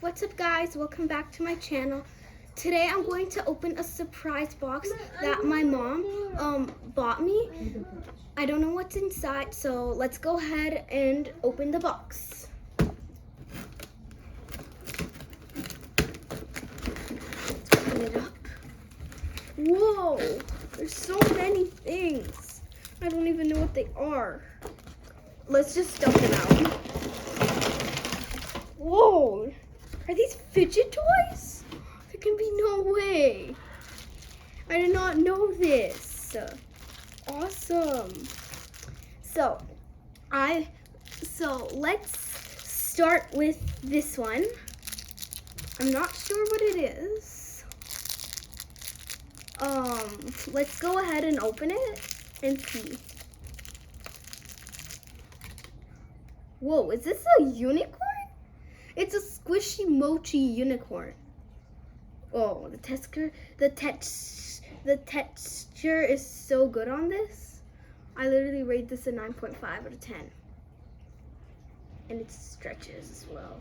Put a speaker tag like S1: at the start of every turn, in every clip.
S1: What's up, guys? Welcome back to my channel. Today I'm going to open a surprise box that my mom bought me. I don't know what's inside, so let's go ahead and open the box. Let's open it up. Whoa, there's so many things. I don't even know what they are. Let's just dump them out. Whoa, are these fidget toys? There can be no way. I did not know this. Awesome. So let's start with this one. I'm not sure what it is. Let's go ahead and open it and see. Whoa, is this a unicorn? It's a squishy mochi unicorn. Oh, the texture is so good on this. I literally rate this a 9.5 out of 10. And it stretches as well.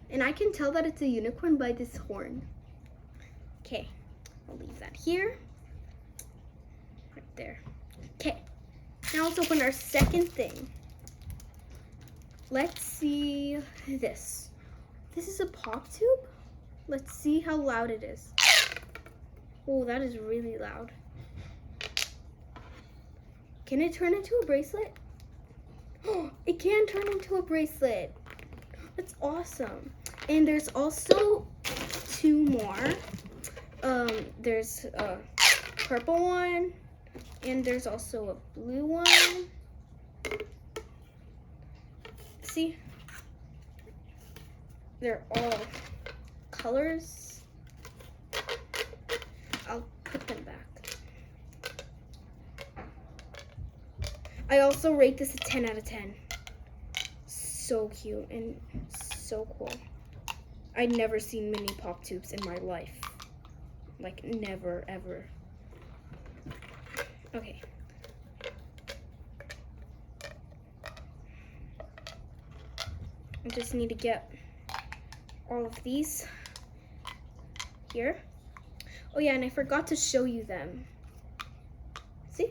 S1: And I can tell that it's a unicorn by this horn. Okay, I'll leave that here. Right there. Okay, now let's open our second thing. Let's see this. This is a pop tube. Let's see how loud it is. Oh, that is really loud. Can it turn into a bracelet? Oh, it can turn into a bracelet. That's awesome. And there's also two more. There's a purple one, and there's also a blue one. See? They're all colors. I'll put them back. I also rate this a 10 out of 10. So cute and so cool. I'd never seen mini pop tubes in my life. Like, never, ever. Okay. I just need to get all of these here. Oh yeah, and I forgot to show you them. See?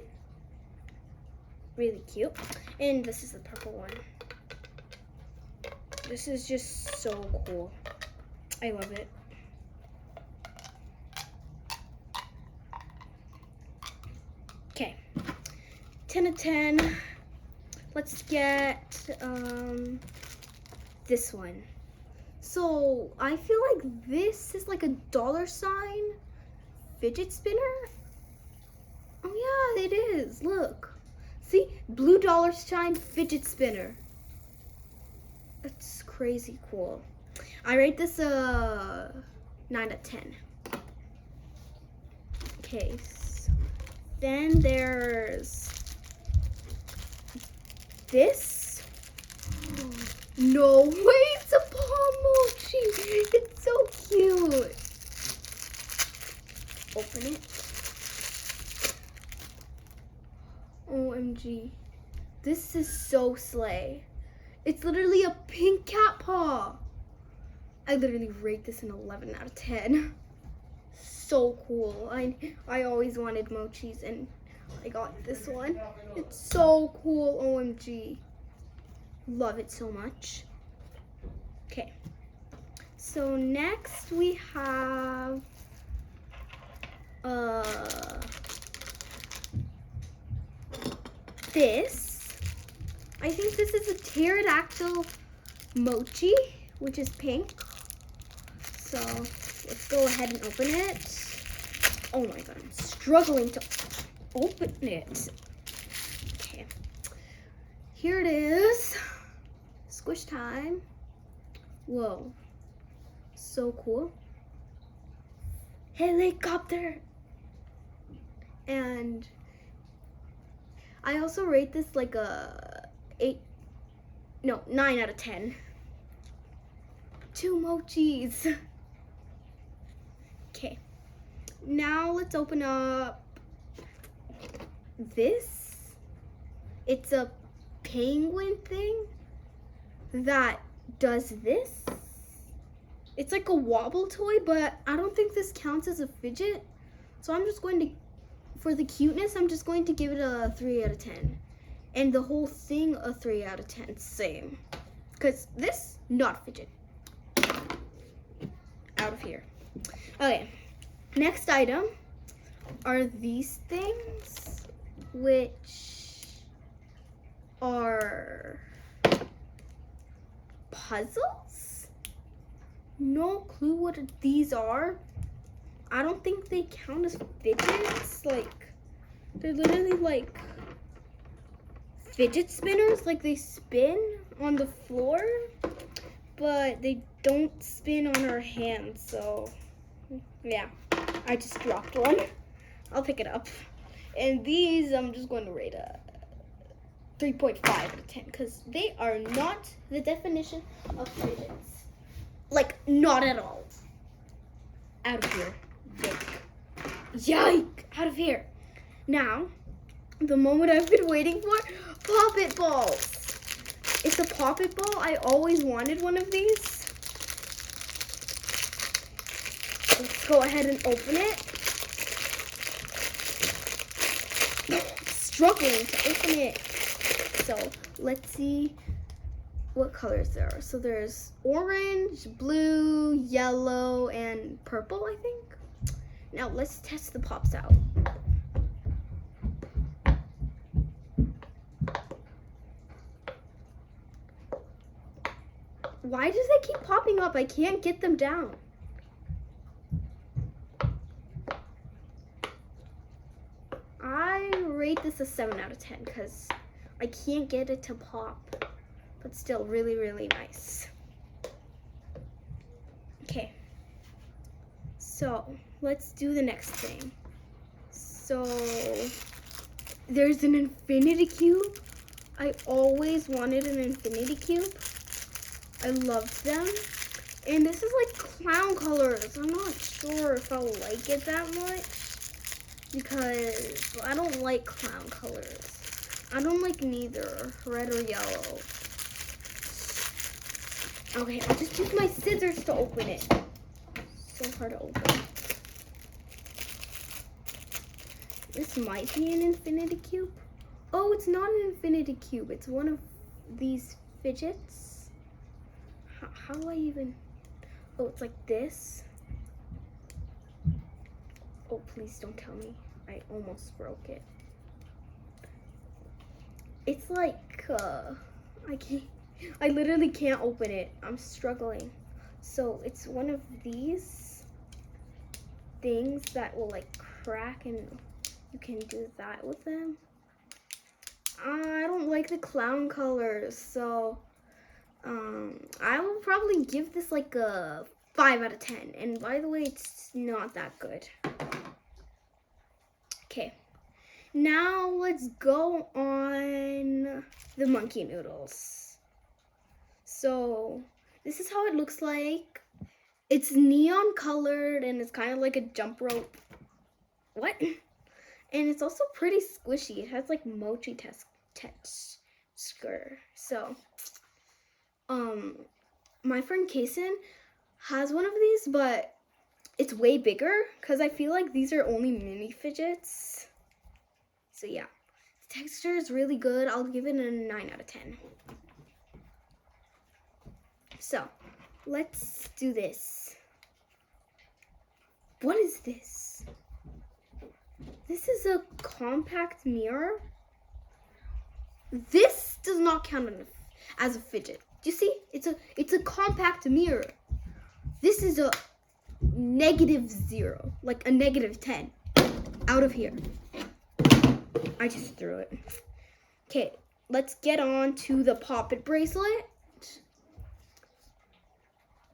S1: Really cute. And this is the purple one. This is just so cool. I love it. Okay. 10 out of 10. Let's get this one. So I feel like this is like a $sign fidget spinner. Oh yeah, it is. Look. See? Blue $sign fidget spinner. That's crazy cool. I rate this a 9 out of 10. Okay. So then there's this. No way, it's a palm mochi. It's so cute. Open it. OMG. This is so slay. It's literally a pink cat paw. I literally rate this an 11 out of 10. So cool. I always wanted mochis and I got this one. It's so cool, OMG. Love it so much. Okay, so next we have this. I think this is a pterodactyl mochi, which is pink. So let's go ahead and open it. Oh my god, I'm struggling to open it. Okay, here it is. Squish time. Whoa, so cool. Helicopter. And I also rate this like a 9 out of 10. 2 mochis. Okay, now let's open up this. It's a penguin thing that does this. It's like a wobble toy, but I don't think this counts as a fidget. So I'm just going to, for the cuteness, I'm just going to give it a 3 out of 10. And the whole thing a 3 out of 10, same. Because this, not fidget. Out of here. Okay, next item are these things, which are puzzles? No clue what these are. I don't think they count as fidgets. Like, they're literally like fidget spinners. Like, they spin on the floor, but they don't spin on our hands. So, yeah, I just dropped one. I'll pick it up. And these, I'm just going to rate a 3.5 out of 10 because they are not the definition of fidgets. Like, not at all. Out of here. Yike! Out of here. Now, the moment I've been waiting for, Pop-It balls. It's a Pop-It ball. I always wanted one of these. Let's go ahead and open it. Struggling to open it. So let's see what colors there are. So there's orange, blue, yellow, and purple, I think. Now let's test the pops out. Why does it keep popping up? I can't get them down. I rate this a 7 out of 10 because I can't get it to pop, but still really, really nice. Okay, so let's do the next thing. So there's an infinity cube. I always wanted an infinity cube. I loved them. And this is like clown colors. I'm not sure if I'll like it that much because I don't like clown colors. I don't like neither red or yellow. Okay, I'll just use my scissors to open it. So hard to open. This might be an infinity cube. Oh, it's not an infinity cube. It's one of these fidgets. How do I even... Oh, it's like this. Oh, please don't tell me. I almost broke it. It's like, I literally can't open it. I'm struggling. So it's one of these things that will like crack and you can do that with them. I don't like the clown colors, so I will probably give this like a 5 out of 10. And by the way, it's not that good. Okay, now let's go on the monkey noodles. So this is how it looks like. It's neon colored and it's kind of like a jump rope. What? And it's also pretty squishy. It has like mochi texture. So, my friend Kason has one of these, but it's way bigger because I feel like these are only mini fidgets. So yeah, the texture is really good. I'll give it a 9 out of 10. So, let's do this. What is this? This is a compact mirror. This does not count as a fidget. Do you see? It's a compact mirror. This is a -0, like a -10. Out of here. I just threw it. Okay, let's get on to the Pop-It bracelet.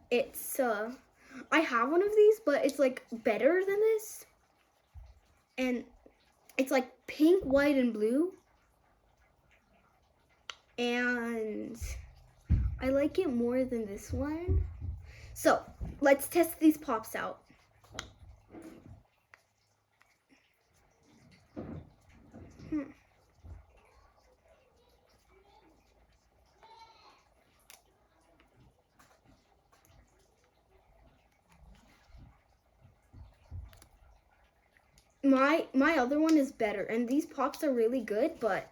S1: It's I have one of these, but it's like better than this. And it's like pink, white, and blue. And I like it more than this one. So let's test these pops out. my other one is better, and these pops are really good, but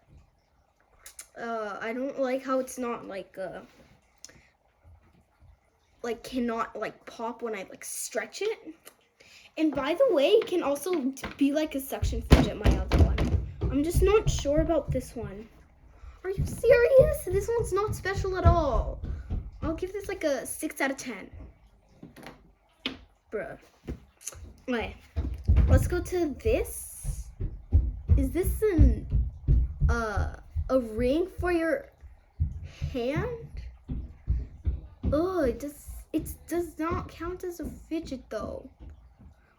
S1: I don't like how it's not like cannot like pop when I like stretch it. And by the way, it can also be like a suction fidget, my other one. I'm just not sure about this one. Are you serious? This one's not special at all. I'll give this like a 6 out of 10. Bruh. Okay, let's go to this. Is this a ring for your hand? Oh, it does not count as a fidget though.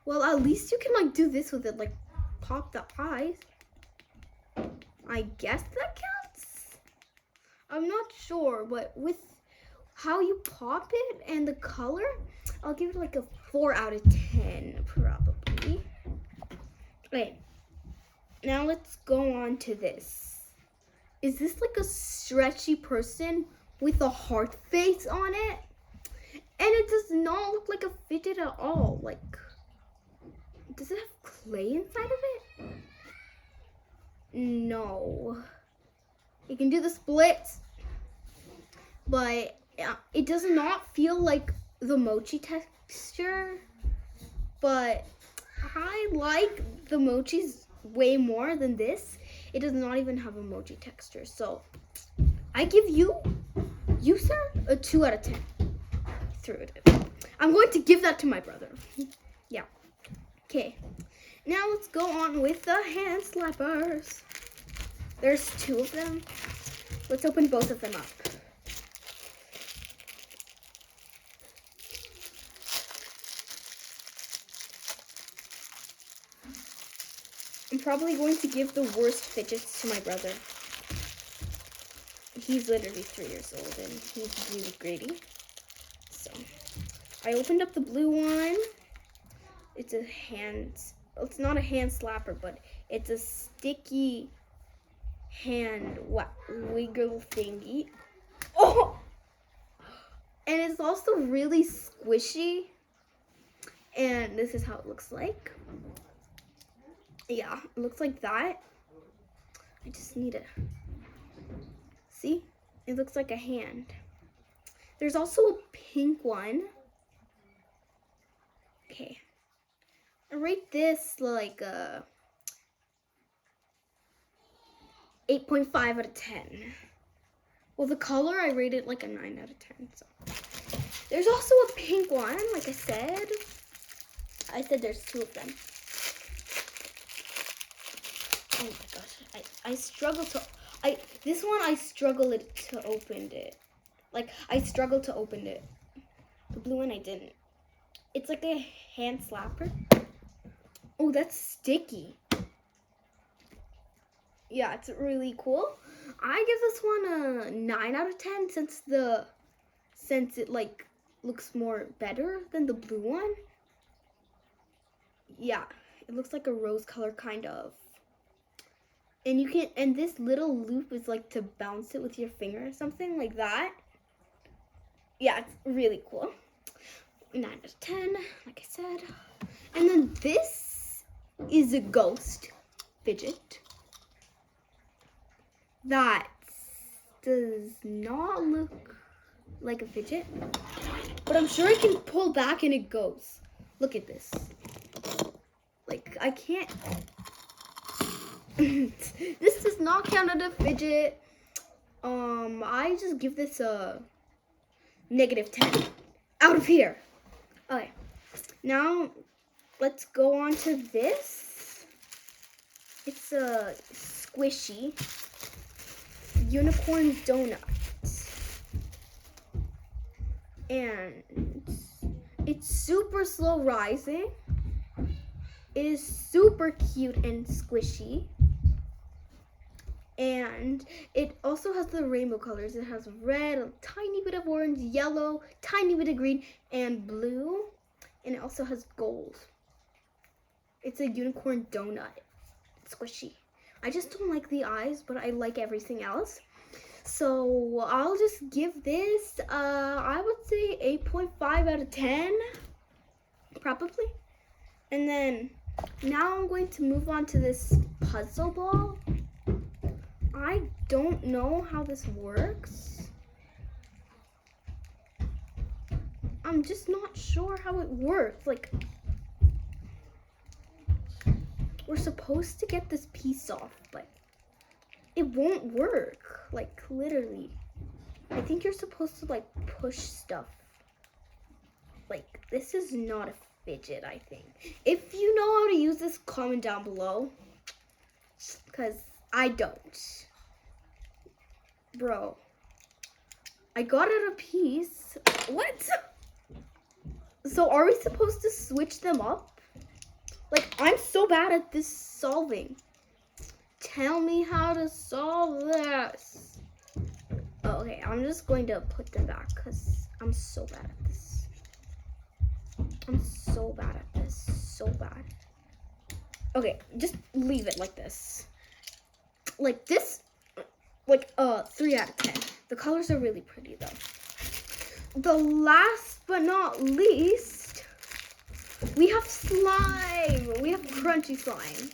S1: Well, at least you can like do this with it, like pop the eyes. I guess that counts. I'm not sure, but with how you pop it and the color, I'll give it like a 4 out of 10 probably. Okay, now let's go on to this. Is this like a stretchy person with a heart face on it? And it does not look like a fidget at all. Like, does it have clay inside of it? No. It can do the splits, but it does not feel like the mochi texture. But I like the mochis way more than this. It does not even have a mochi texture. So I give you sir, a 2 out of 10. Threw it. I'm going to give that to my brother. Yeah. Okay. Now let's go on with the hand slappers. There's 2 of them. Let's open both of them up. I'm probably going to give the worst fidgets to my brother. He's literally 3 years old and he's really greedy. So I opened up the blue one. It's not a hand slapper, but it's a sticky hand wiggle thingy. Oh! And it's also really squishy. And this is how it looks like. Yeah, it looks like that. I just need it. See? It looks like a hand. There's also a pink one. Okay. I rate this like 8.5 out of 10. Well, the color I rated like a 9 out of 10. So there's also a pink one, like I said. I said there's 2 of them. Oh my gosh, I struggle to. This one I struggled to open it. Like I struggled to open it. The blue one I didn't. It's like a hand slapper. Oh, that's sticky. Yeah, it's really cool. I give this one a 9 out of 10 since it like looks more better than the blue one. Yeah, it looks like a rose color kind of. And this little loop is like to bounce it with your finger or something like that. Yeah, it's really cool. 9 out of 10, like I said. And then this is a ghost fidget. That does not look like a fidget, but I'm sure I can pull back and it goes. Look at this. Like, I can't. This does not count as a fidget. I just give this a -10 out of here. Okay, now let's go on to this. It's a squishy unicorn donut, and it's super slow rising. It is super cute and squishy, and it also has the rainbow colors. It has red, a tiny bit of orange, yellow, tiny bit of green, and blue, and it also has gold. It's a unicorn donut. It's squishy. I just don't like the eyes, but I like everything else. So I'll just give this, I would say 8.5 out of 10, probably. And then Now I'm going to move on to this puzzle ball. I don't know how this works. I'm just not sure how it works. Like, we're supposed to get this piece off, but it won't work. Like, literally. I think you're supposed to, like, push stuff. Like, this is not a fidget, I think. If you know how to use this, comment down below. Because I don't. Bro. I got it a piece. What? So are we supposed to switch them up? Like, I'm so bad at this solving. Tell me how to solve this. Oh, okay, I'm just going to put them back because I'm so bad at this. I'm so bad at this. So bad. Okay, just leave it like this. Like this, like 3 out of 10. The colors are really pretty though. The last but not least, we have slime. We have crunchy slime.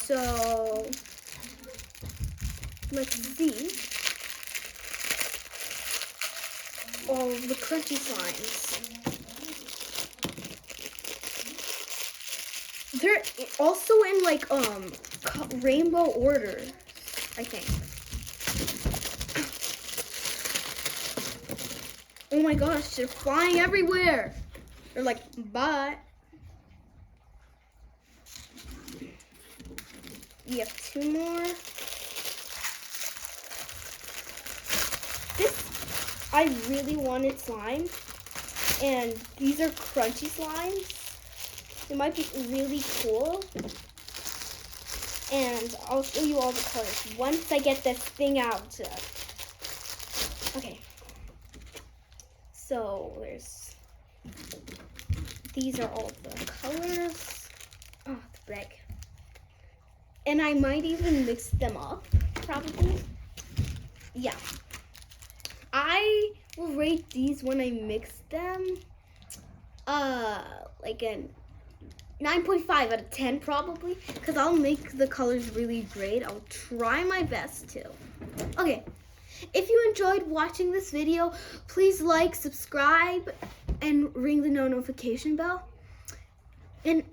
S1: So let's see all of the crunchy slimes. They're also in like rainbow order, I think. Oh my gosh, they're flying everywhere. They're like, bye. We have 2 more. This, I really wanted slime. And these are crunchy slimes. They might be really cool. And I'll show you all the colors once I get this thing out. Okay. So these are all the colors. Oh, the bag. And I might even mix them up, probably. Yeah. I will rate these when I mix them. Like a 9.5 out of 10 probably, because I'll make the colors really great. I'll try my best to. Okay. If you enjoyed watching this video, please like, subscribe, and ring the notification bell. And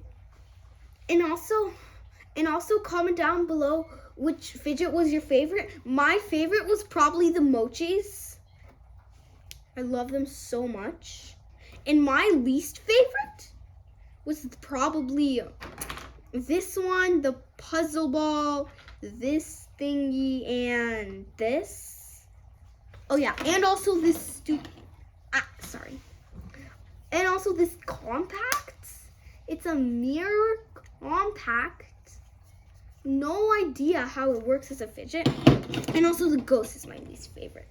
S1: also comment down below which fidget was your favorite. My favorite was probably the mochis. I love them so much. And my least favorite was probably this one, the puzzle ball, this thingy, and this. Oh yeah, and also this and also this compact. It's a mirror compact. No idea how it works as a fidget. And also the ghost is my least favorite.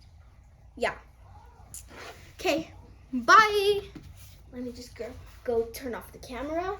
S1: Yeah. Okay, bye. Let me just go turn off the camera.